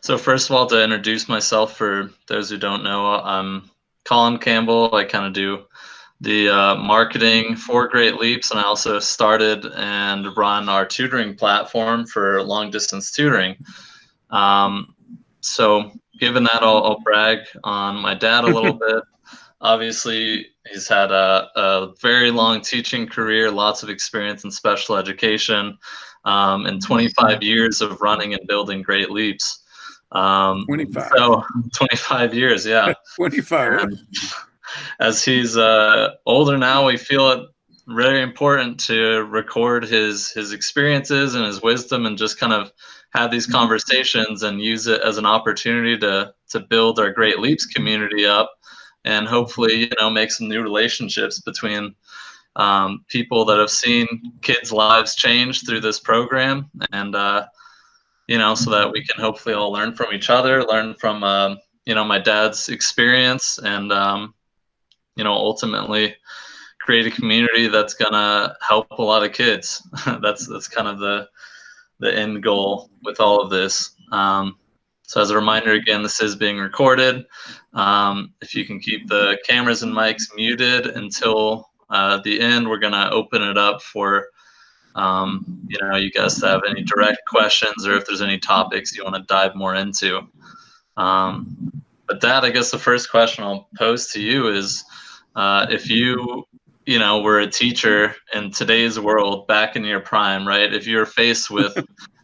So first of all, to introduce myself for those who don't know, I'm Colin Campbell. I kind of do the marketing for Great Leaps, and I also started and run our tutoring platform for long distance tutoring. Um, so given that, I'll brag on my dad a little bit. Obviously, he's had a very long teaching career, lots of experience in special education, and 25 years of running and building Great Leaps. 25. So 25 years, yeah. 25. What? And as he's older now, we feel it very important to record his experiences and his wisdom, and just kind of have these conversations and use it as an opportunity to build our Great Leaps community up, and hopefully, make some new relationships between people that have seen kids' lives change through this program, and so that we can hopefully all learn from each other, learn from my dad's experience, and ultimately create a community that's gonna help a lot of kids. That's kind of the end goal with all of this. So as a reminder, again, this is being recorded. If you can keep the cameras and mics muted until the end, we're gonna open it up for you guys to have any direct questions, or if there's any topics you want to dive more into. But Dad, I guess the first question I'll pose to you is, if you were a teacher in today's world, back in your prime, right? If you were faced with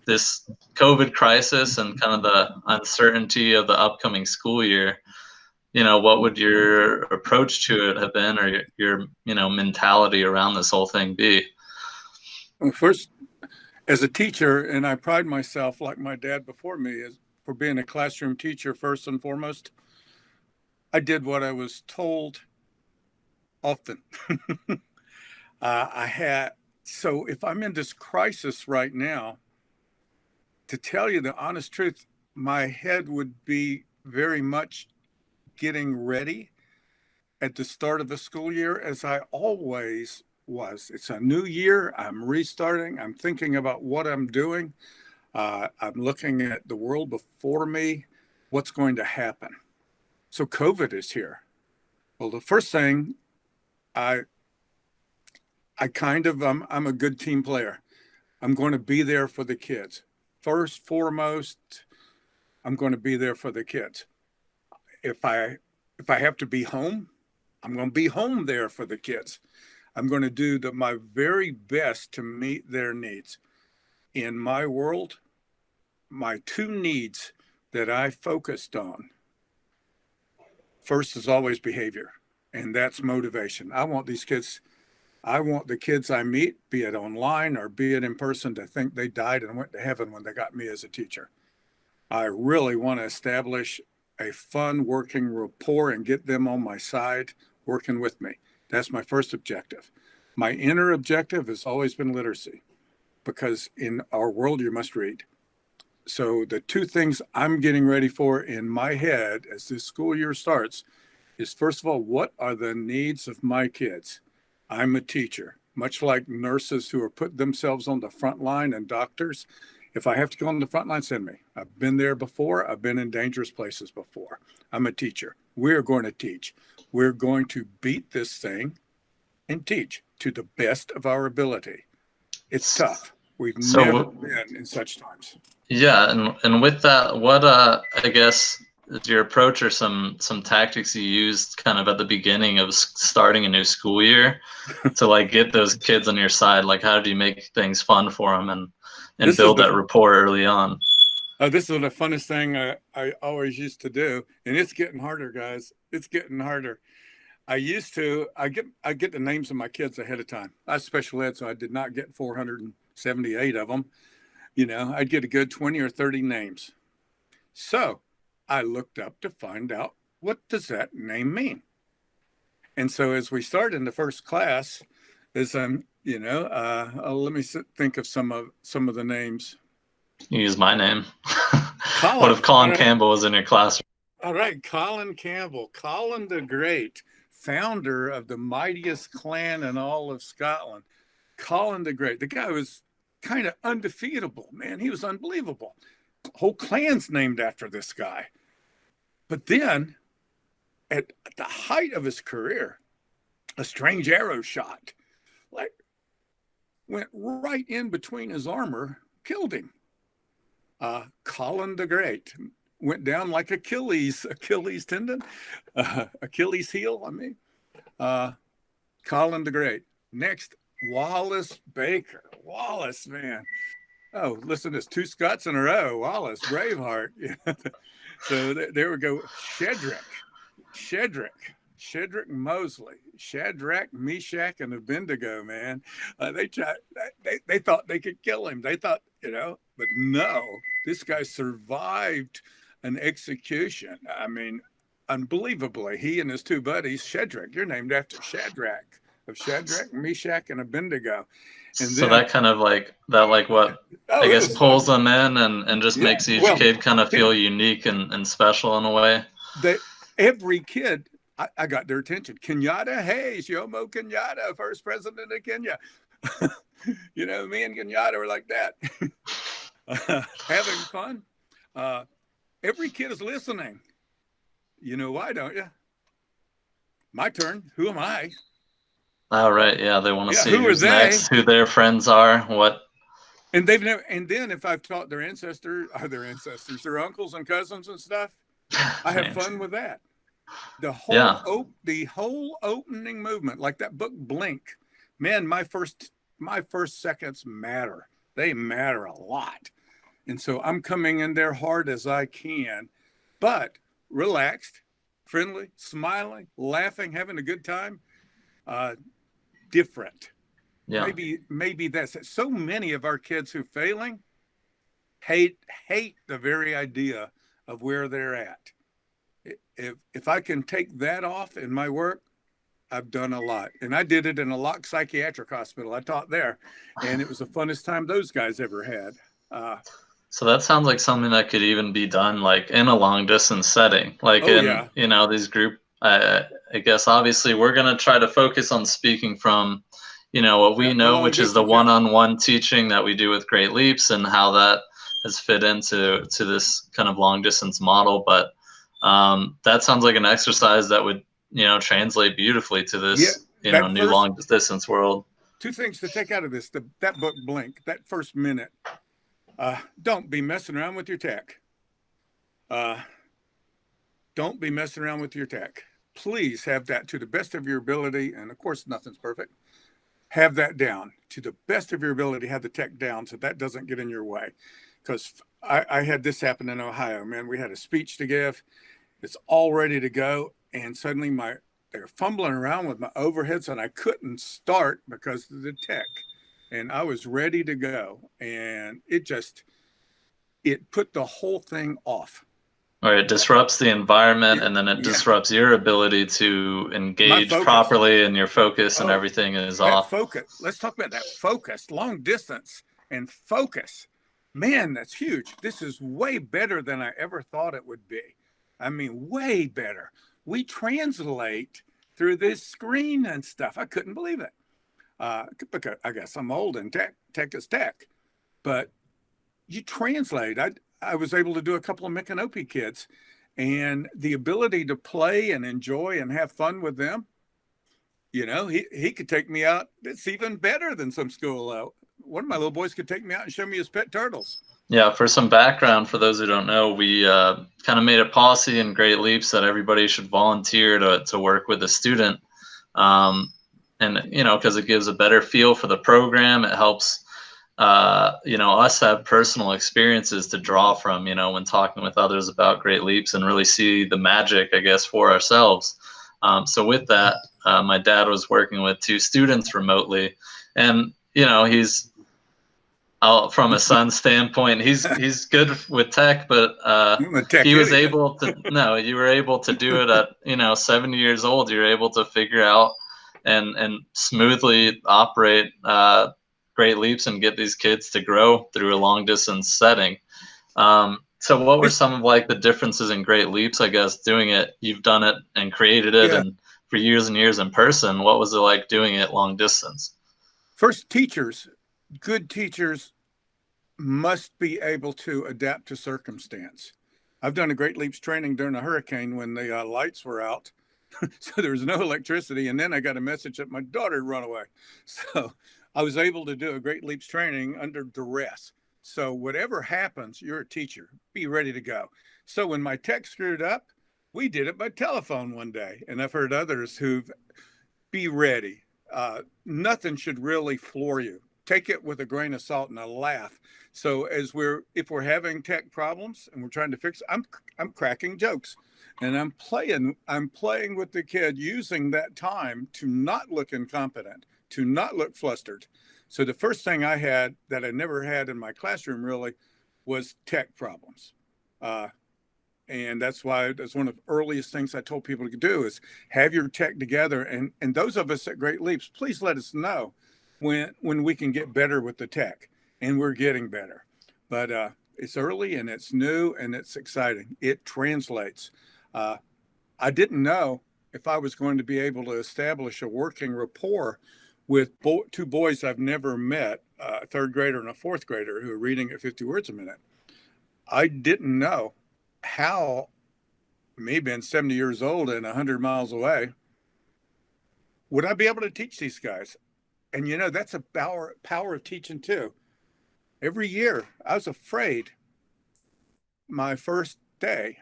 this COVID crisis and kind of the uncertainty of the upcoming school year, what would your approach to it have been, or your mentality around this whole thing be? Well, first, as a teacher, and I pride myself, like my dad before me, is for being a classroom teacher first and foremost. I did what I was told often. I had so if I'm in this crisis right now, to tell you the honest truth, my head would be very much getting ready at the start of the school year, as I always was. It's a new year. I'm restarting. I'm thinking about what I'm doing. I'm looking at the world before me, what's going to happen. So COVID is here. Well, the first thing, I I'm a good team player. I'm going to be there for the kids. First, foremost, I'm going to be there for the kids. If I if I have to be home, I'm going to be home there for the kids. I'm going to do my very best to meet their needs. In my world, my two needs that I focused on, first is always behavior, and that's motivation. I want the kids I meet, be it online or be it in person, to think they died and went to heaven when they got me as a teacher. I really want to establish a fun working rapport and get them on my side working with me. That's my first objective. My inner objective has always been literacy, because in our world, you must read. So the two things I'm getting ready for in my head as this school year starts is, first of all, what are the needs of my kids? I'm a teacher, much like nurses who are putting themselves on the front line, and doctors. If I have to go on the front line, send me. I've been there before. I've been in dangerous places before. I'm a teacher. We're going to teach. We're going to beat this thing and teach to the best of our ability. It's tough. We've never So been in such times. yeah, and with that, what I guess is your approach, or some tactics you used kind of at the beginning of starting a new school year to like get those kids on your side? Like, how do you make things fun for them, and This is build the that rapport early on? this is the funnest thing I always used to do, and it's getting harder, guys. It's getting harder. I get the names of my kids ahead of time. I was special ed, so I did not get 478 of them. I'd get a good 20 or 30 names. So I looked up to find out, what does that name mean? And so as we start in the first class, as let me think of some of the names. You use my name. What Colin. if All Colin right. Campbell was in your classroom? All right. Colin Campbell, Colin the Great, founder of the mightiest clan in all of Scotland. Colin the Great. The guy was kind of undefeatable, man. He was unbelievable. whole clan's named after this guy. But then at the height of his career, a strange arrow shot, like, went right in between his armor, killed him. Colin the Great went down like Achilles tendon, Achilles heel. I mean, Colin the Great. Next, Wallace Baker. Wallace, man. Oh, listen to this, 2 Scots in a row. Wallace, Braveheart. So there we go. Shadrach Mosley, Shadrach, Meshach, and Abednego, man. They thought they could kill him. They thought, but no, this guy survived an execution. I mean, unbelievably, he and his 2 buddies, Shadrach, you're named after Shadrach, of Shadrach, Meshach, and Abednego. And so that kind of like what I guess pulls them in and just makes each kid kind of feel unique and special in a way. Every kid, I got their attention. Kenyatta Hayes, Jomo Kenyatta, first president of Kenya. Me and Kenyatta were like that. Having fun. Every kid is listening. You know why, don't you? My turn. Who am I? Oh, right. Yeah, they want to see who's next, who their friends are, what. And they've never. And then if I've taught their uncles and cousins and stuff, I have fun with that. The whole opening movement, like that book Blink, man, my first seconds matter. They matter a lot. And so I'm coming in there hard as I can, but relaxed, friendly, smiling, laughing, having a good time. Different. Yeah. Maybe that's it. So many of our kids who are failing hate the very idea of where they're at. If I can take that off in my work, I've done a lot. And I did it in a Locke psychiatric hospital. I taught there, and it was the funnest time those guys ever had. So that sounds like something that could even be done like in a long distance setting, like these group. I guess obviously we're going to try to focus on speaking from, what we know, which is the one-on-one teaching that we do with Great Leaps and how that has fit into this kind of long distance model. But that sounds like an exercise that would, translate beautifully to this, new long distance world. 2 things to take out of this. That book, Blink, that first minute, don't be messing around with your tech. Don't be messing around with your tech. Please have that to the best of your ability. And of course, nothing's perfect. Have that down to the best of your ability. Have the tech down so that doesn't get in your way. Because I had this happen in Ohio, man. We had a speech to give. It's all ready to go. And suddenly they were fumbling around with my overheads and I couldn't start because of the tech. And I was ready to go. And it put the whole thing off. Or it disrupts the environment, and then it disrupts your ability to engage properly, and your focus and everything is off. Focus. Let's talk about that focus, long distance and focus. Man, that's huge. This is way better than I ever thought it would be. I mean, way better. We translate through this screen and stuff. I couldn't believe it. Because I guess I'm old and tech is tech. But you translate. I was able to do a couple of Micanopy kids, and the ability to play and enjoy and have fun with them, he could take me out. It's even better than some school. One of my little boys could take me out and show me his pet turtles. Yeah, for some background, for those who don't know, we kind of made a policy in Great Leaps that everybody should volunteer to work with a student. And, because it gives a better feel for the program. It helps us have personal experiences to draw from, when talking with others about Great Leaps and really see the magic, I guess, for ourselves. So with that, my dad was working with 2 students remotely, and, he's from a son standpoint, he's good with tech, but he was able to, you were able to do it at, 70 years old. You're able to figure out and smoothly operate Great Leaps and get these kids to grow through a long distance setting. So what were some of like the differences in Great Leaps, I guess, doing it? You've done it and created it and for years and years in person. What was it like doing it long distance? First, teachers, good teachers must be able to adapt to circumstance. I've done a Great Leaps training during a hurricane when the lights were out. So there was no electricity. And then I got a message that my daughter had run away. So I was able to do a Great Leaps training under duress. So whatever happens, you're a teacher. Be ready to go. So when my tech screwed up, we did it by telephone one day. And I've heard others who've be ready. Nothing should really floor you. Take it with a grain of salt and a laugh. So if we're having tech problems and we're trying to fix, I'm cracking jokes, and I'm playing with the kid, using that time to not look incompetent, to not look flustered. So the first thing I had that I never had in my classroom really was tech problems. And that's one of the earliest things I told people to do is have your tech together. And those of us at Great Leaps, please let us know when we can get better with the tech. And we're getting better. But it's early and it's new and it's exciting. It translates. I didn't know if I was going to be able to establish a working rapport with two boys I've never met, a third grader and a fourth grader who are reading at 50 words a minute. I didn't know how, me being 70 years old and 100 miles away, would I be able to teach these guys? And that's a power of teaching too. Every year I was afraid. My first day,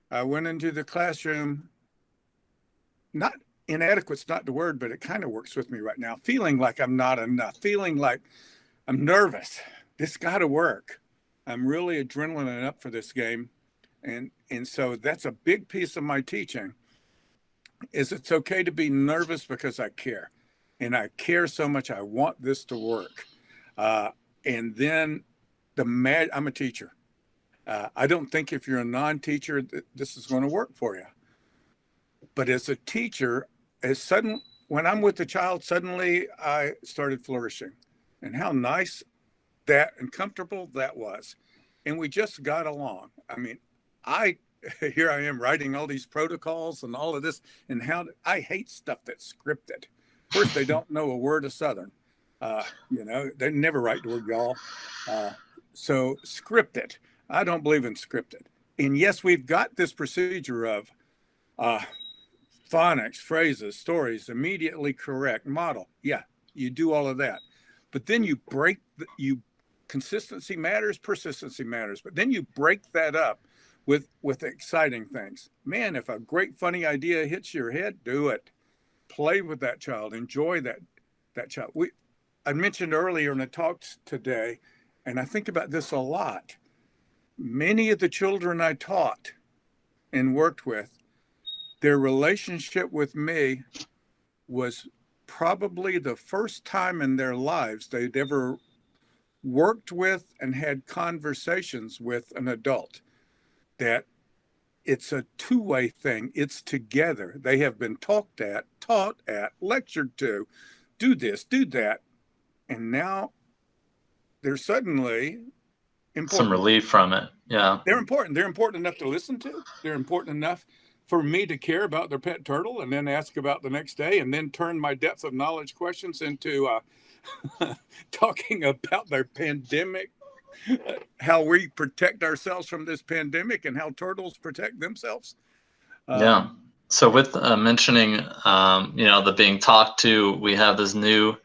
I went into the classroom, not inadequate's not the word, but it kind of works with me right now, feeling like I'm not enough, feeling like I'm nervous. This got to work. I'm really adrenaline up for this game. And so that's a big piece of my teaching, is it's okay to be nervous because I care. And I care so much. I want this to work. And then I'm a teacher. I don't think if you're a non-teacher, this is going to work for you. But as a teacher, when I'm with the child, suddenly I started flourishing. And how nice that and comfortable that was. And we just got along. I mean, here I am writing all these protocols and all of this, and I hate stuff that's scripted. First, they don't know a word of Southern. They never write the word y'all. So scripted. I don't believe in scripted. And yes, we've got this procedure of phonics, phrases, stories, immediately correct, model. Yeah, you do all of that. But then consistency matters, persistency matters. But then you break that up with exciting things. Man, if a great funny idea hits your head, do it. Play with that child. Enjoy that child. I mentioned earlier in the talks today, and I think about this a lot. Many of the children I taught and worked with, their relationship with me was probably the first time in their lives they'd ever worked with and had conversations with an adult. That it's a two-way thing. It's together. They have been taught at, lectured to, do this, do that. And now they're suddenly important. Some relief from it. Yeah. They're important. They're important enough to listen to. They're important enough for me to care about their pet turtle and then ask about the next day, and then turn my depth of knowledge questions into talking about their pandemic, how we protect ourselves from this pandemic and how turtles protect themselves. Yeah. So with mentioning, the being talked to, we have this new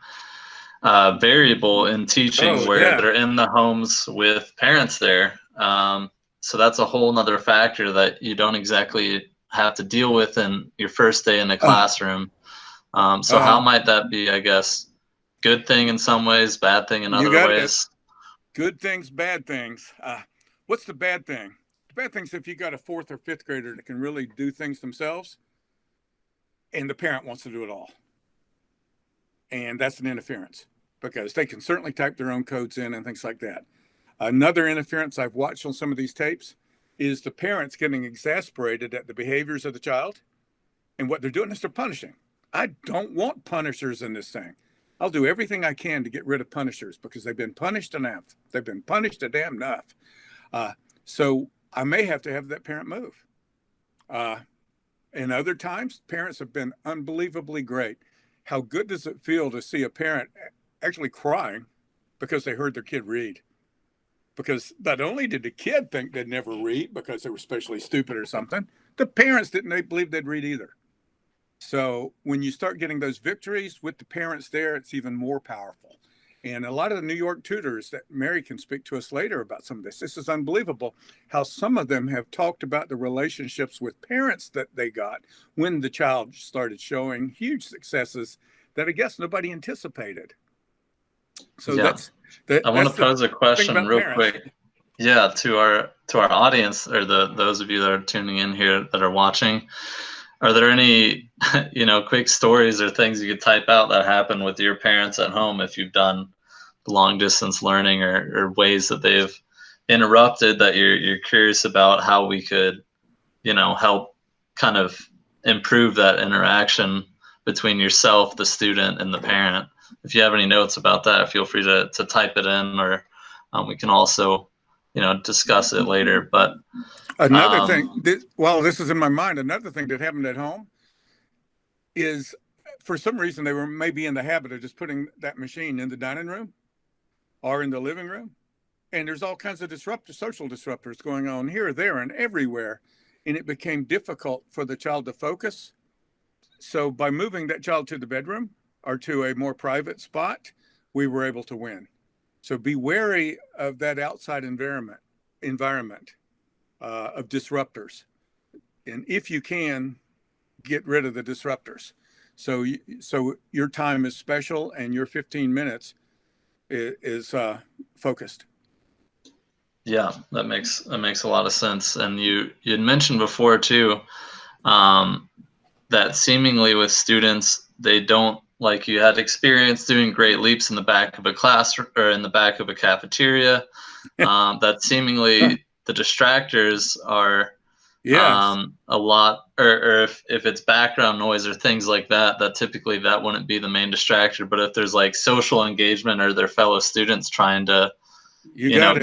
variable in teaching where they're in the homes with parents there. So that's a whole nother factor that you don't exactly have to deal with in your first day in the classroom. So how might that be, I guess, good thing in some ways, bad thing in other ways? Good things, bad things. What's the bad thing? The bad thing is if you got a fourth or fifth grader that can really do things themselves and the parent wants to do it all. And that's an interference because they can certainly type their own codes in and things like that. Another interference I've watched on some of these tapes is the parents getting exasperated at the behaviors of the child. And what they're doing is they're punishing. I don't want punishers in this thing. I'll do everything I can to get rid of punishers because they've been punished enough. They've been punished a damn enough. So I may have to have that parent move. And other times, parents have been unbelievably great. How good does it feel to see a parent actually crying because they heard their kid read? because not only did the kid think they'd never read because they were especially stupid or something, the parents didn't believe they'd read either. So when you start getting those victories with the parents there, it's even more powerful. And a lot of the New York tutors that Mary can speak to us later about some of this. This is unbelievable how some of them have talked about the relationships with parents that they got when the child started showing huge successes that I guess nobody anticipated. So Yeah. I want to pose a question real parents. quick. Yeah, to our audience, or those of you that are tuning in here that are watching. Are there any, quick stories or things you could type out that happen with your parents at home if you've done long distance learning, or ways that they've interrupted that you're curious about how we could, help kind of improve that interaction between yourself, the student, and the parent? If you have any notes about that, feel free to type it in, or we can also, discuss it later. But another thing, while this is in my mind, another thing that happened at home is, for some reason, they were maybe in the habit of just putting that machine in the dining room or in the living room. And there's all kinds of social disruptors going on here, there, and everywhere. And it became difficult for the child to focus. So by moving that child to the bedroom or to a more private spot, we were able to win. So be wary of that outside environment of disruptors. And if you can, get rid of the disruptors. So your time is special and your 15 minutes is focused. Yeah, that makes a lot of sense. And you had mentioned before too, that seemingly with students, they don't, like, you had experience doing great leaps in the back of a class or in the back of a cafeteria. That seemingly the distractors are a lot, or if it's background noise or things like that, that typically that wouldn't be the main distractor. But if there's like social engagement or their fellow students trying to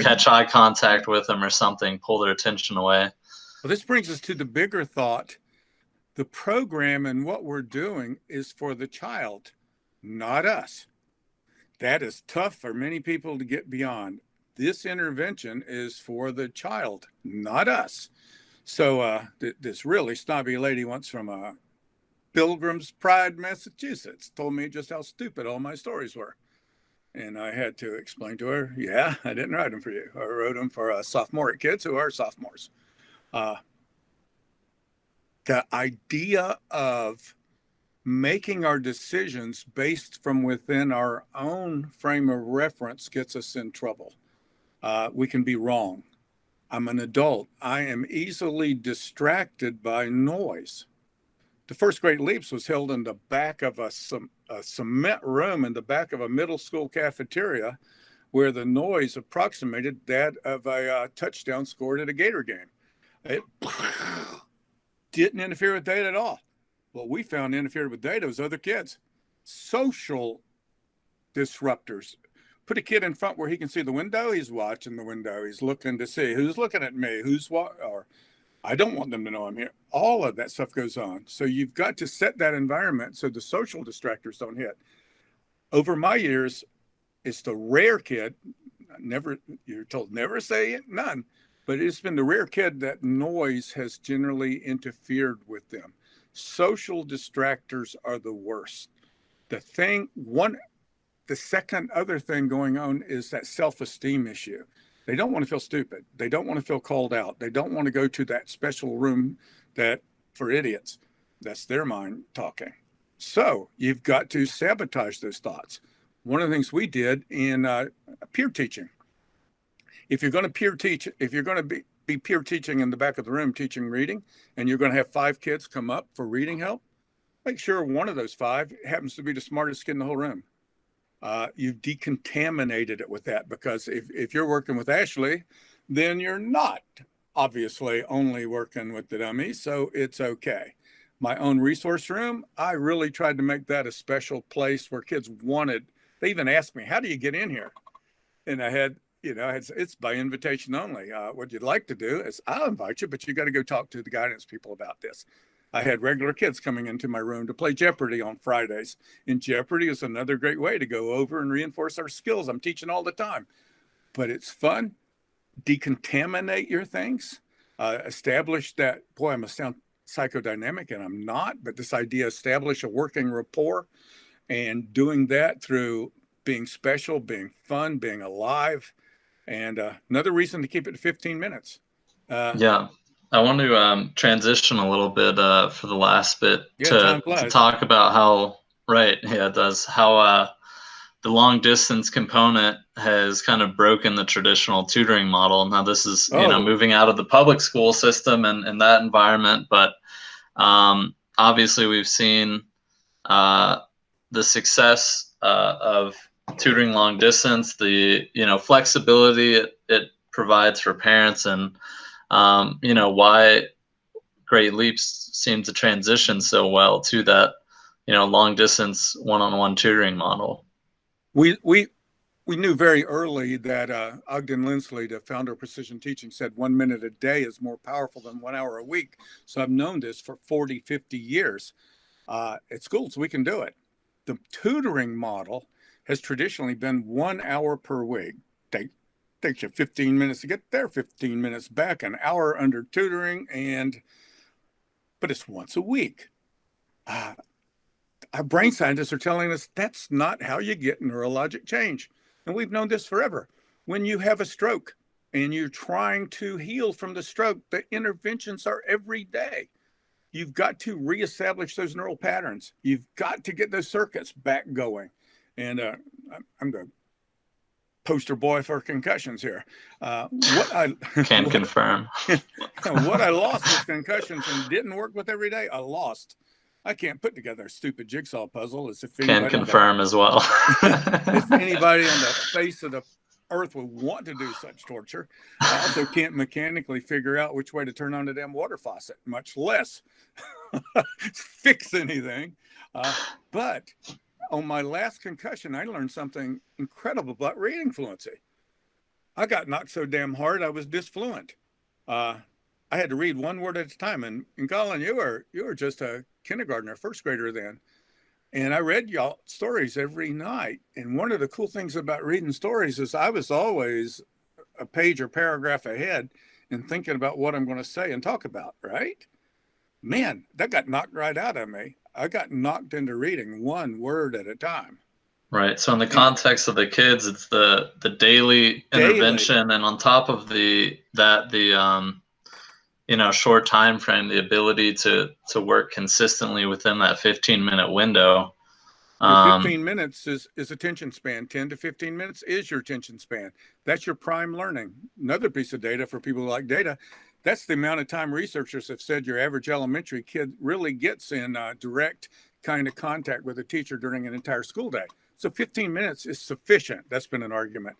catch eye contact with them or something, pull their attention away. Well, this brings us to the bigger thought. The program and what we're doing is for the child, not us. That is tough for many people to get beyond. This intervention is for the child, not us. So this really snobby lady once from Pilgrim's Pride, Massachusetts, told me just how stupid all my stories were. And I had to explain to her, yeah, I didn't write them for you. I wrote them for sophomoric kids who are sophomores. The idea of making our decisions based from within our own frame of reference gets us in trouble. We can be wrong. I'm an adult. I am easily distracted by noise. The first Great Leaps was held in the back of a cement room in the back of a middle school cafeteria, where the noise approximated that of a touchdown scored at a Gator game. It didn't interfere with data at all. What we found interfered with data was other kids. Social disruptors. Put a kid in front where he can see the window. He's watching the window. He's looking to see who's looking at me, or I don't want them to know I'm here. All of that stuff goes on. So you've got to set that environment so the social distractors don't hit. Over my years, it's the rare kid. You're told never say it, none. But it's been the rare kid that noise has generally interfered with them. Social distractors are the worst. The second other thing going on is that self-esteem issue. They don't want to feel stupid. They don't want to feel called out. They don't want to go to that special room that for idiots. That's their mind talking. So you've got to sabotage those thoughts. One of the things we did in peer teaching, if you're going to peer teach, if you're going to be peer teaching in the back of the room, teaching reading, and you're going to have 5 kids come up for reading help, make sure one of those 5 happens to be the smartest kid in the whole room. You've decontaminated it with that, because if you're working with Ashley, then you're not obviously only working with the dummies, so it's okay. My own resource room, I really tried to make that a special place where kids they even asked me, how do you get in here? And I had, it's by invitation only. What you'd like to do is I'll invite you, but you got to go talk to the guidance people about this. I had regular kids coming into my room to play Jeopardy on Fridays. And Jeopardy is another great way to go over and reinforce our skills. I'm teaching all the time, but it's fun. decontaminate your things, establish that, boy, I must sound psychodynamic and I'm not, but this idea, establish a working rapport, and doing that through being special, being fun, being alive. And another reason to keep it to 15 minutes. Yeah. I want to transition a little bit for the last bit Yeah, time to flies. talk about how, right, yeah, it does, how the long distance component has kind of broken the traditional tutoring model. Now, this is, Oh, moving out of the public school system and that environment, but obviously we've seen uh, the success of tutoring long distance, the flexibility it provides for parents, and why Great Leaps seem to transition so well to that long distance one-on-one tutoring model. we knew very early that Ogden Lindsley, the founder of Precision Teaching, said 1 minute a day is more powerful than 1 hour a week. So I've known this for 40, 50 years. At schools, we can do it. The tutoring model has traditionally been 1 hour per week. Takes you 15 minutes to get there, 15 minutes back, an hour under tutoring, but it's once a week. Our brain scientists are telling us that's not how you get neurologic change. And we've known this forever. When you have a stroke and you're trying to heal from the stroke, the interventions are every day. You've got to reestablish those neural patterns. You've got to get those circuits back going. And I'm the poster boy for concussions here. What I Can what, confirm. what I lost with concussions and didn't work with every day, I lost. I can't put together a stupid jigsaw puzzle as if Can anybody confirm as well. if anybody on the face of the earth would want to do such torture. I also can't mechanically figure out which way to turn on the damn water faucet, much less fix anything. But on my last concussion, I learned something incredible about reading fluency. I got knocked so damn hard I was disfluent. I had to read one word at a time. And Colin, you were just a kindergartner, first grader then. And I read y'all stories every night. And one of the cool things about reading stories is I was always a page or paragraph ahead and thinking about what I'm going to say and talk about, right? Man, that got knocked right out of me. I got knocked into reading one word at a time. Right. So in the And context of the kids, it's the daily daily, intervention, and on top of the short time frame, the ability to work consistently within that 15-minute window. your 15 minutes is attention span. 10 to 15 minutes is your attention span. That's your prime learning. Another piece of data for people who like data, that's the amount of time researchers have said your average elementary kid really gets in direct kind of contact with a teacher during an entire school day. So 15 minutes is sufficient. That's been an argument.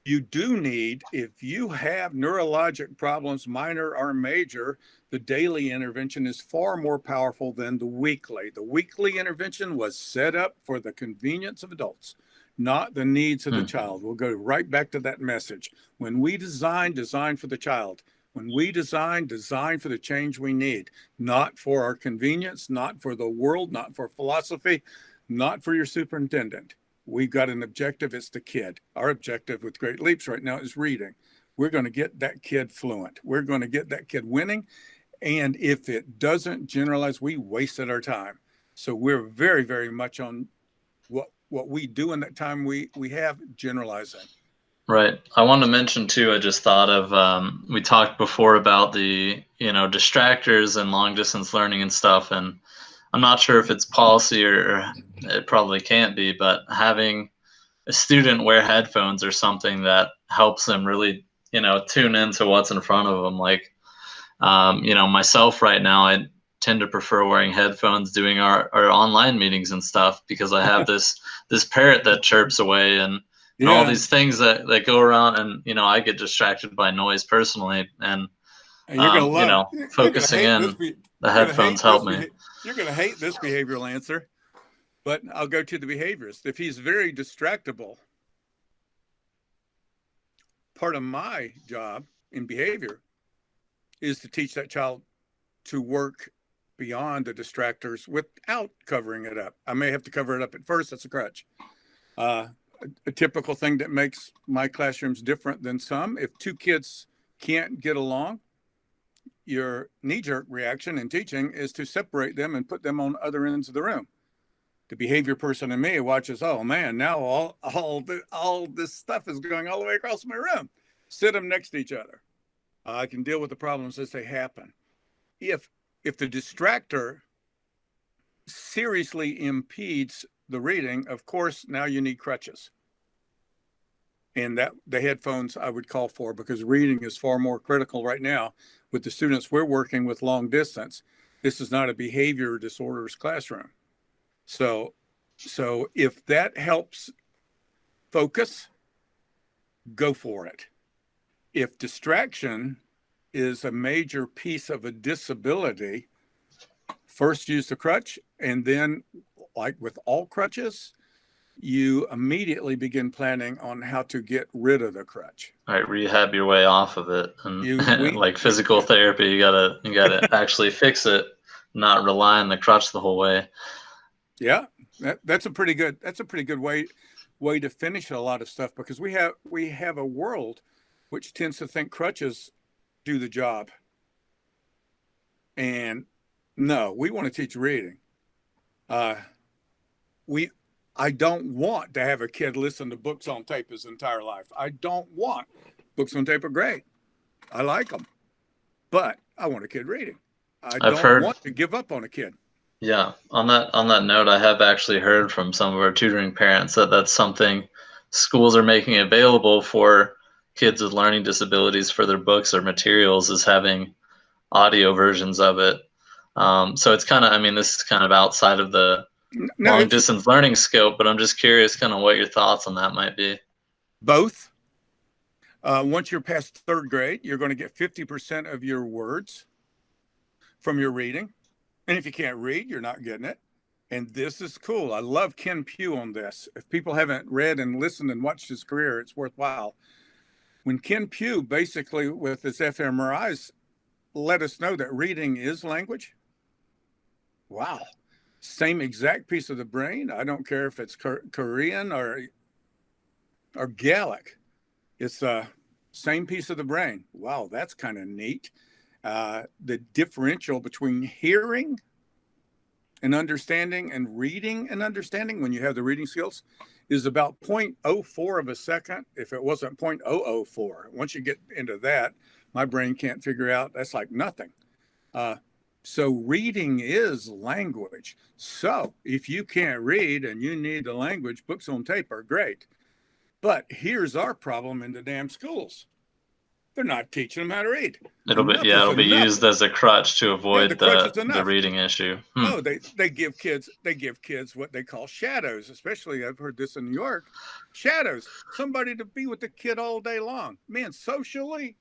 You do need, if you have neurologic problems, minor or major, the daily intervention is far more powerful than the weekly. The weekly intervention was set up for the convenience of adults, not the needs of the child. We'll go right back to that message. When we design for the child. When we design for the change we need, not for our convenience, not for the world, not for philosophy, not for your superintendent. We've got an objective. It's the kid. Our objective with Great Leaps right now is reading. We're going to get that kid fluent. We're going to get that kid winning. And if it doesn't generalize, we wasted our time. So we're very, very much on what we do in that time we have generalizing. Right. I want to mention too, I just thought of, we talked before about the, distractors and long distance learning and stuff. And I'm not sure if it's policy or it probably can't be, but having a student wear headphones or something that helps them really, tune into what's in front of them. Like, myself right now, I tend to prefer wearing headphones doing our online meetings and stuff because I have this parrot that chirps away and all Yeah. these things that go around, and I get distracted by noise personally, and And you're going to love, you're going to focusing hate this. in, the headphones help me. You're going to hate this behavioral answer, but I'll go to the behaviorist. If he's very distractible, part of my job in behavior is to teach that child to work beyond the distractors without covering it up. I may have to cover it up at first. That's a crutch. a typical thing that makes my classrooms different than some. If two kids can't get along, your knee-jerk reaction in teaching is to separate them and put them on other ends of the room. The behavior person in me watches, oh man, now all this stuff is going all the way across my room. Sit them next to each other. I can deal with the problems as they happen. If the distractor seriously impedes the reading, of course, now you need crutches. And that the headphones I would call for, because reading is far more critical right now with the students we're working with long distance. This is not a behavior disorders classroom. So if that helps focus, go for it. If distraction is a major piece of a disability, first use the crutch, and then, like with all crutches, you immediately begin planning on how to get rid of the crutch. All right, rehab your way off of it, and like physical therapy, you gotta actually fix it, not rely on the crutch the whole way. Yeah, that's a pretty good way to finish a lot of stuff, because we have a world which tends to think crutches do the job. And no, we want to teach reading. I don't want to have a kid listen to books on tape his entire life. I don't want books on tape are great. I like them, but I want a kid reading. I don't want to give up on a kid. Yeah, on that note, I have actually heard from some of our tutoring parents that that's something schools are making available for kids with learning disabilities for their books or materials, is having audio versions of it. So it's kind of, I mean, this is kind of outside of the long distance learning scope, but I'm just curious kind of what your thoughts on that might be. Both. Once you're past third grade, you're going to get 50% of your words from your reading. And if you can't read, you're not getting it. And this is cool. I love Ken Pugh on this. If people haven't read and listened and watched his career, it's worthwhile. When Ken Pugh, basically with his fMRIs, let us know that reading is language. Wow. Same exact piece of the brain. I don't care if it's Korean or Gaelic. It's the same piece of the brain. Wow, that's kind of neat. The differential between hearing and understanding and reading and understanding, when you have the reading skills, is about 0.04 of a second, if it wasn't 0.004. Once you get into that, my brain can't figure out, that's like nothing. So reading is language. So if you can't read and you need the language, books on tape are great. But here's our problem in the damn schools. They're not teaching them how to read. It'll be used as a crutch to avoid the reading issue. Oh, they give kids what they call shadows. Especially, I've heard this in New York. Shadows, somebody to be with the kid all day long. Man, socially,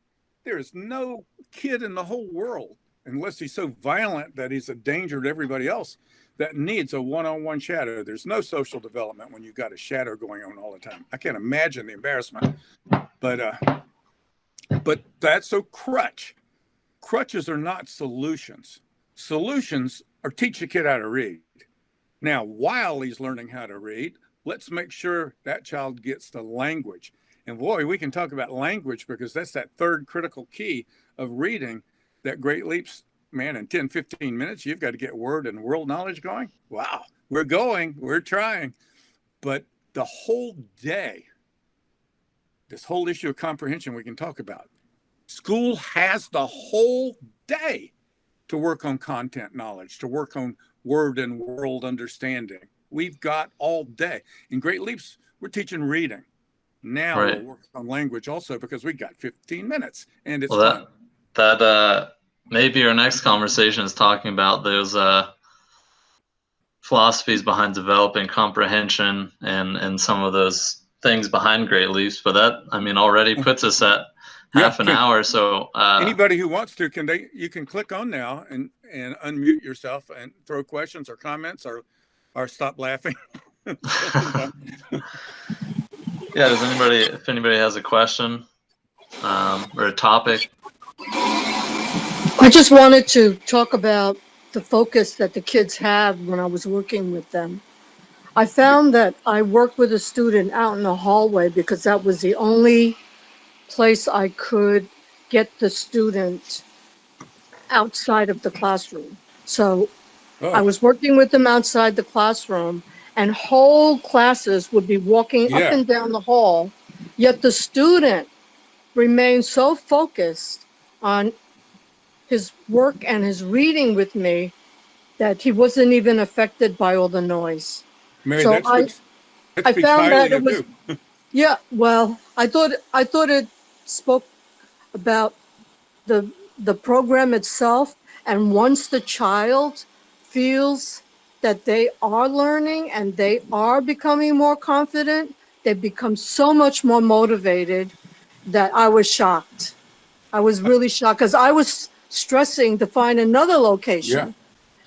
there is no kid in the whole world, unless he's so violent that he's a danger to everybody else, that needs a one-on-one shadow. There's no social development when you've got a shadow going on all the time. I can't imagine the embarrassment. But that's a crutch. Crutches are not solutions. Solutions are teach a kid how to read. Now, while he's learning how to read, let's make sure that child gets the language. And boy, we can talk about language, because that's that third critical key of reading that Great Leaps, man, in 10, 15 minutes, you've got to get word and world knowledge going. Wow, we're trying. But the whole day, this whole issue of comprehension we can talk about. School has the whole day to work on content knowledge, to work on word and world understanding. We've got all day. In Great Leaps, we're teaching reading. Now we'll work on language also, because we got 15 minutes and it's fun. That maybe our next conversation is talking about those philosophies behind developing comprehension and some of those things behind Great Leaps. But that, I mean, already puts us at half an hour. So anybody who wants to, you can click on now and unmute yourself and throw questions or comments or stop laughing. Yeah, if anybody has a question or a topic. I just wanted to talk about the focus that the kids have when I was working with them. I found that I worked with a student out in the hallway because that was the only place I could get the student outside of the classroom. So I Oh, was working with them outside the classroom, and whole classes would be walking up yeah. and down the hall, yet the student remained so focused on his work and his reading with me that he wasn't even affected by all the noise. Mary, So that I speaks found that highly it of was, you. yeah, well, I thought it spoke about the the program itself, and once the child feels that they are learning and they are becoming more confident, they become so much more motivated that I was shocked. I was really shocked because I was stressing to find another Yeah. location.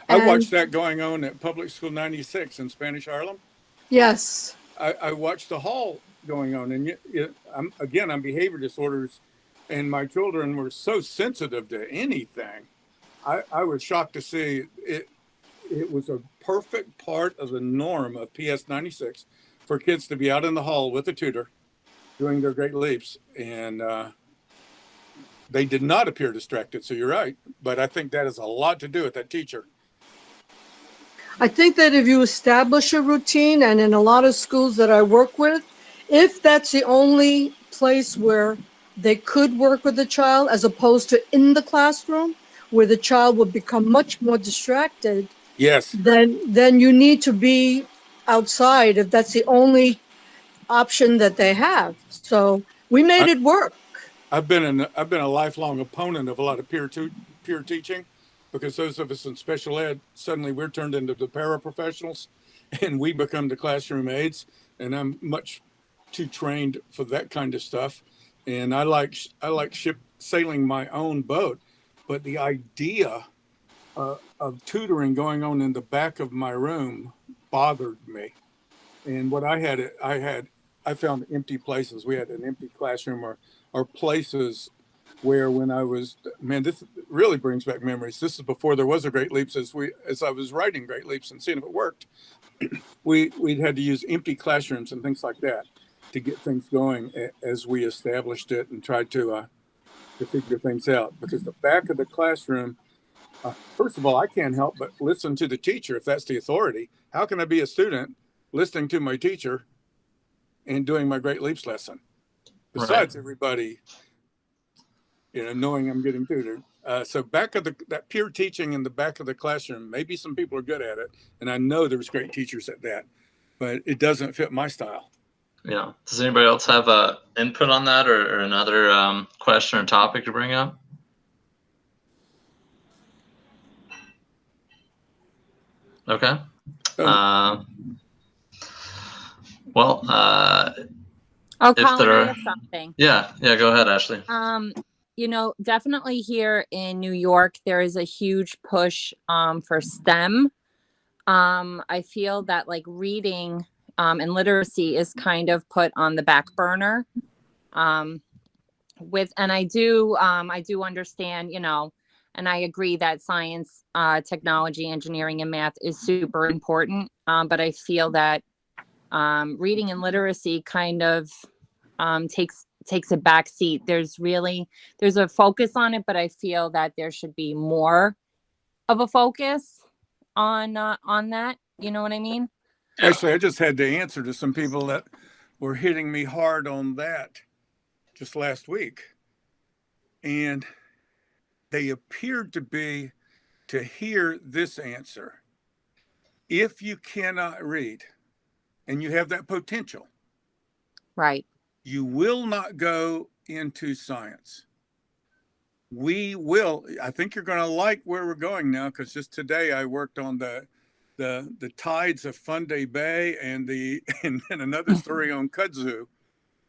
I And watched that going on at Public School 96 in Spanish Harlem. yes, I watched the hall going on, and I'm behavior disorders, and my children were so sensitive to anything. I was shocked to see it. It was a perfect part of the norm of PS 96 for kids to be out in the hall with a tutor doing their great leaps, and they did not appear distracted. So you're right, but I think that has a lot to do with that teacher. I think that if you establish a routine, and in a lot of schools that I work with, if that's the only place where they could work with the child as opposed to in the classroom where the child would become much more distracted, Yes, then you need to be outside if that's the only option that they have. So we made I, it work. I've been a lifelong opponent of a lot of peer teaching, because those of us in special ed, suddenly we're turned into the paraprofessionals, and we become the classroom aides. And I'm much too trained for that kind of stuff. And I like sailing my own boat, but the idea of tutoring going on in the back of my room bothered me. And what I found empty places. We had an empty classroom, or places where, when I was, man, this really brings back memories. This is before there was a Great Leaps. As I was writing Great Leaps and seeing if it worked, we'd had to use empty classrooms and things like that to get things going as we established it and tried to figure things out. Because the back of the classroom, first of all, I can't help but listen to the teacher if that's the authority. How can I be a student listening to my teacher and doing my Great Leaps lesson? Right. Besides everybody, knowing I'm getting tutored. So back of that peer teaching in the back of the classroom, maybe some people are good at it, and I know there's great teachers at that, but it doesn't fit my style. Yeah. Does anybody else have a input on that, or another question or topic to bring up? Okay. Well, Oh, if Colin, there I are, have something. yeah, go ahead, Ashley. Definitely here in New York, there is a huge push for STEM. I feel that like reading and literacy is kind of put on the back burner. And I do understand, and I agree that science, technology, engineering, and math is super important. But I feel that reading and literacy kind of takes a back seat. There's a focus on it, but I feel that there should be more of a focus on that. You know what I mean? Actually, I just had to answer to some people that were hitting me hard on that just last week. And they appeared to hear this answer. If you cannot read and you have that potential, Right. you will not go into science. We will. I think you're going to like where we're going now, because just today I worked on the tides of Fundy Bay and and then another story on kudzu.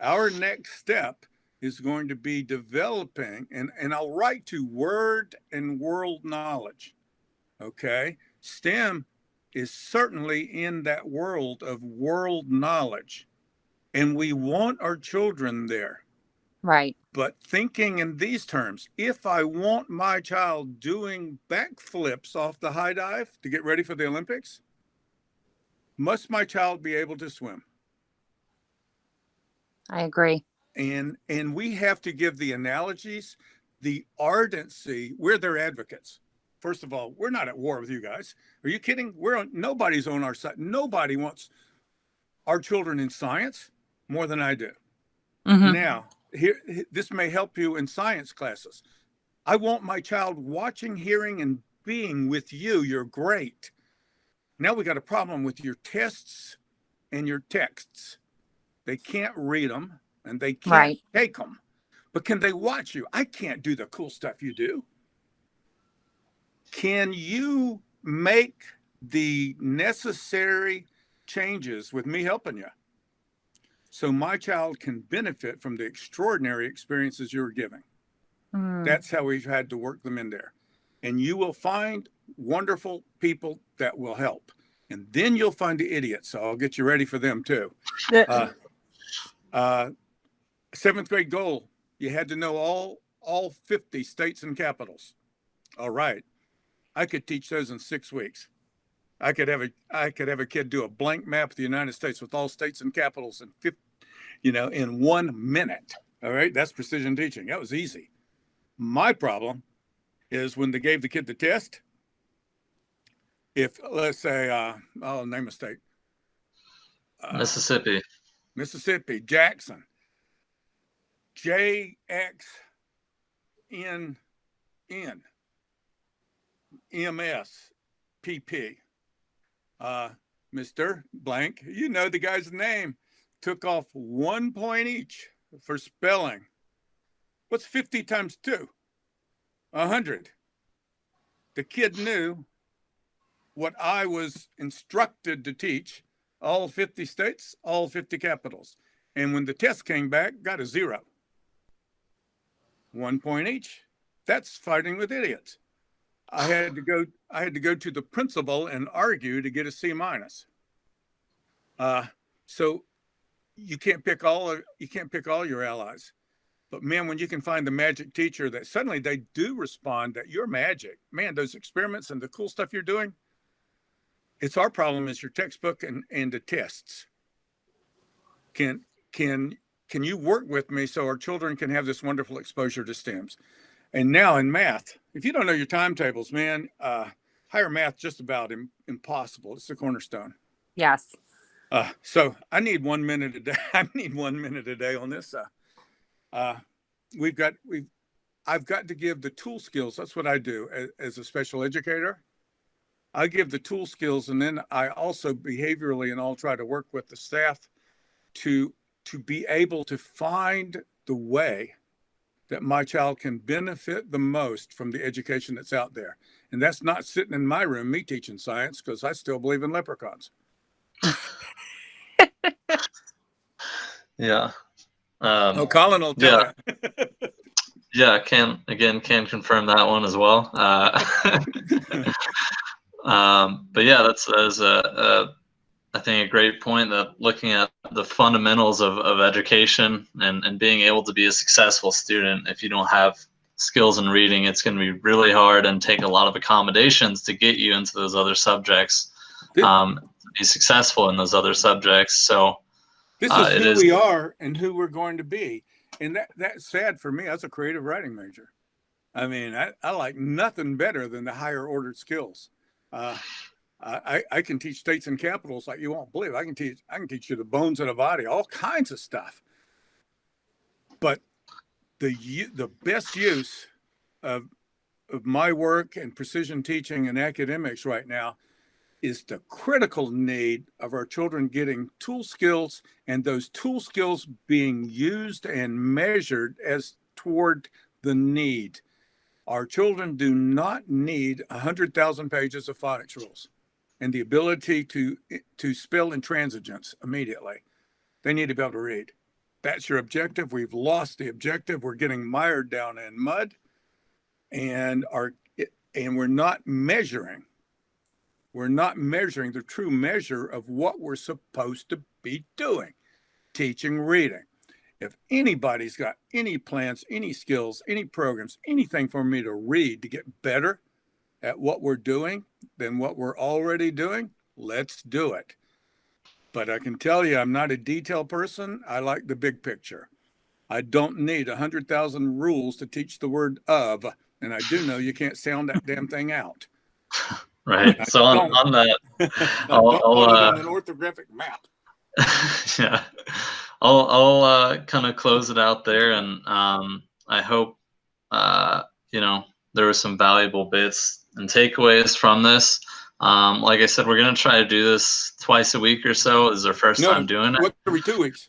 Our next step is going to be developing, and I'll write to word and world knowledge. Okay, STEM is certainly in that world of world knowledge, and we want our children there. Right. But thinking in these terms, if I want my child doing backflips off the high dive to get ready for the Olympics, Must my child be able to swim? I agree. And we have to give the analogies, the ardency. We're their advocates. First of all, we're not at war with you guys. Are you kidding? Nobody's on our side. Nobody wants our children in science more than I do. Mm-hmm. Now, here, this may help you in science classes. I want my child watching, hearing, and being with you. You're great. Now we got a problem with your tests and your texts. They can't read them and they can't take them. But can they watch you? I can't do the cool stuff you do. Can you make the necessary changes with me helping you so my child can benefit from the extraordinary experiences you're giving? That's how we've had to work them in there. And you will find wonderful people that will help. And then you'll find the idiots. So I'll get you ready for them too. Seventh grade goal, you had to know all 50 states and capitals. All right. I could teach those in 6 weeks. I could have a kid do a blank map of the United States with all states and capitals in 1 minute. All right. That's precision teaching. That was easy. My problem is when they gave the kid the test, if let's say, I'll name a state. Mississippi, Jackson, JXNN, MSPP, Mr. Blank, you know the guy's name, took off 1 point each for spelling. What's 50 times 2? 100. The kid knew what I was instructed to teach, all 50 states, all 50 capitals. And when the test came back, got a 0. 1 point each. That's fighting with idiots. I had to go to the principal and argue to get a C-. So you can't pick all your allies. But man, when you can find the magic teacher that suddenly they do respond that you're magic, man, those experiments and the cool stuff you're doing, it's our problem is your textbook and the tests. Can you work with me so our children can have this wonderful exposure to STEMs? And now in math, if you don't know your timetables, man, higher math just about impossible. It's the cornerstone. Yes. So I need 1 minute a day. I need 1 minute a day on this. I've got to give the tool skills. That's what I do as a special educator. I give the tool skills, and then I also behaviorally and I'll try to work with the staff to be able to find the way that my child can benefit the most from the education that's out there. And that's not sitting in my room, me teaching science, because I still believe in leprechauns. Yeah. Colin will tell you. Yeah, can confirm that one as well. But yeah, that's I think a great point, that looking at the fundamentals of education and being able to be a successful student, if you don't have skills in reading, it's going to be really hard and take a lot of accommodations to get you into those other subjects, to be successful in those other subjects. So this is who we are and who we're going to be. And that's sad for me. I was a creative writing major. I mean, I like nothing better than the higher ordered skills. I can teach states and capitals like you won't believe. I can teach you the bones of the body, all kinds of stuff. But the best use of my work and precision teaching and academics right now is the critical need of our children getting tool skills, and those tool skills being used and measured as toward the need. Our children do not need 100,000 pages of phonics rules and the ability to spell intransigence immediately. They need to be able to read. That's your objective. We've lost the objective. We're getting mired down in mud, and we're not measuring. We're not measuring the true measure of what we're supposed to be doing, teaching reading. If anybody's got any plans, any skills, any programs, anything for me to read to get better at what we're doing than what we're already doing, let's do it. But I can tell you, I'm not a detail person. I like the big picture. I don't need 100,000 rules to teach the word of, and I do know you can't sound that damn thing out. Right. So on that, Don't I'll put it in an orthographic map. yeah, I'll kind of close it out there, and I hope you know, there were some valuable bits and takeaways from this. Like I said, we're gonna try to do this twice a week or so. This is our first time doing it. Every 2 weeks.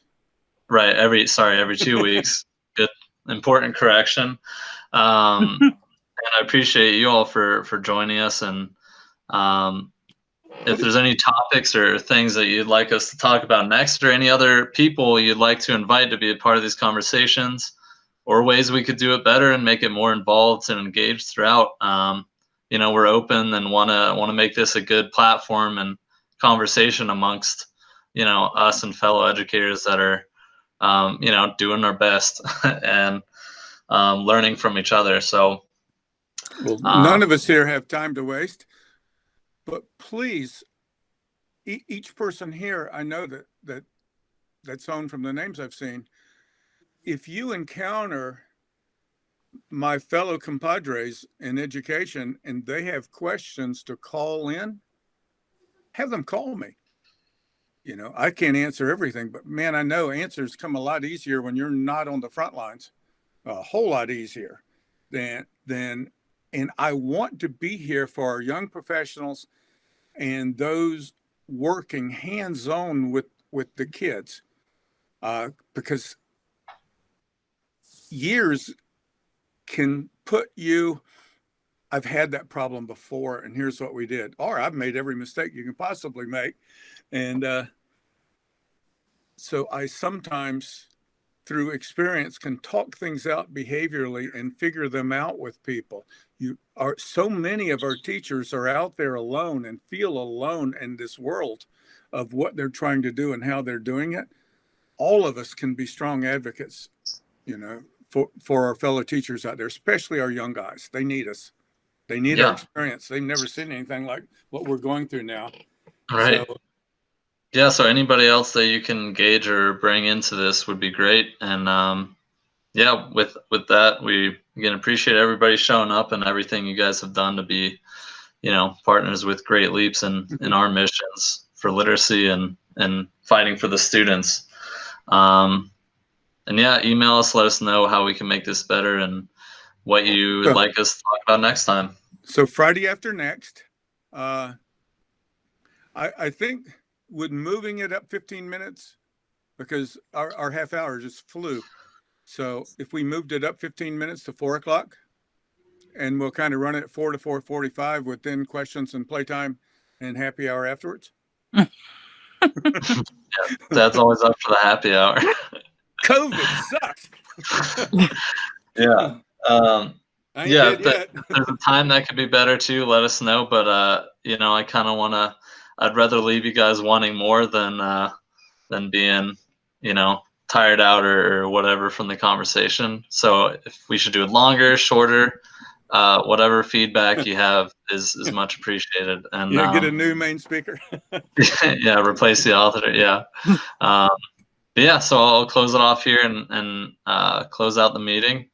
Right. Every 2 weeks. Good, important correction. And I appreciate you all for joining us. And if there's any topics or things that you'd like us to talk about next, or any other people you'd like to invite to be a part of these conversations, or ways we could do it better and make it more involved and engaged throughout, you know, we're open and want to make this a good platform and conversation amongst, you know, us and fellow educators that are, you know, doing our best and learning from each other. So, well, none of us here have time to waste, but please, each person here, I know that's known from the names I've seen. If you encounter my fellow compadres in education and they have questions to call in, have them call me. You know, I can't answer everything, but man, I know answers come a lot easier when you're not on the front lines, a whole lot easier than, and I want to be here for our young professionals and those working hands-on with the kids, because years can put you, I've had that problem before, and here's what we did, or I've made every mistake you can possibly make. And so I sometimes, through experience, can talk things out behaviorally and figure them out with people. So many of our teachers are out there alone and feel alone in this world of what they're trying to do and how they're doing it. All of us can be strong advocates, you know, for our fellow teachers out there, especially our young guys. They need us. They need our experience. They've never seen anything like what we're going through now. right. So, yeah. So anybody else that you can engage or bring into this would be great. And yeah, with that, we again appreciate everybody showing up and everything you guys have done to be, you know, partners with Great Leaps in our missions for literacy and fighting for the students. And yeah, email us, let us know how we can make this better and what you would like us to talk about next time. So Friday after next, I think with moving it up 15 minutes, because our half hour just flew. So if we moved it up 15 minutes to 4 o'clock, and we'll kind of run it 4 to 4:45 with then questions and playtime and happy hour afterwards. Yeah, Dad's always up for the happy hour. COVID sucks. Yeah. Yeah, if there's a time that could be better too, let us know. But you know, I kind of I'd rather leave you guys wanting more than being, you know, tired out or whatever from the conversation. So if we should do it longer, shorter, whatever feedback you have is much appreciated. And get a new main speaker. yeah, replace the author. Yeah. Yeah, so I'll close it off here and close out the meeting.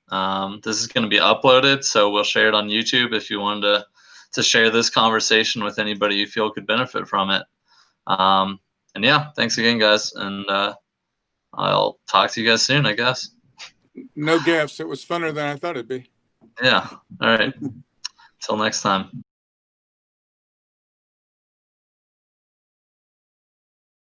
This is going to be uploaded, so we'll share it on YouTube if you wanted to share this conversation with anybody you feel could benefit from it. And yeah, thanks again, guys, and I'll talk to you guys soon, I guess. No gaffes. It was funner than I thought it'd be. Yeah. All right. Till next time.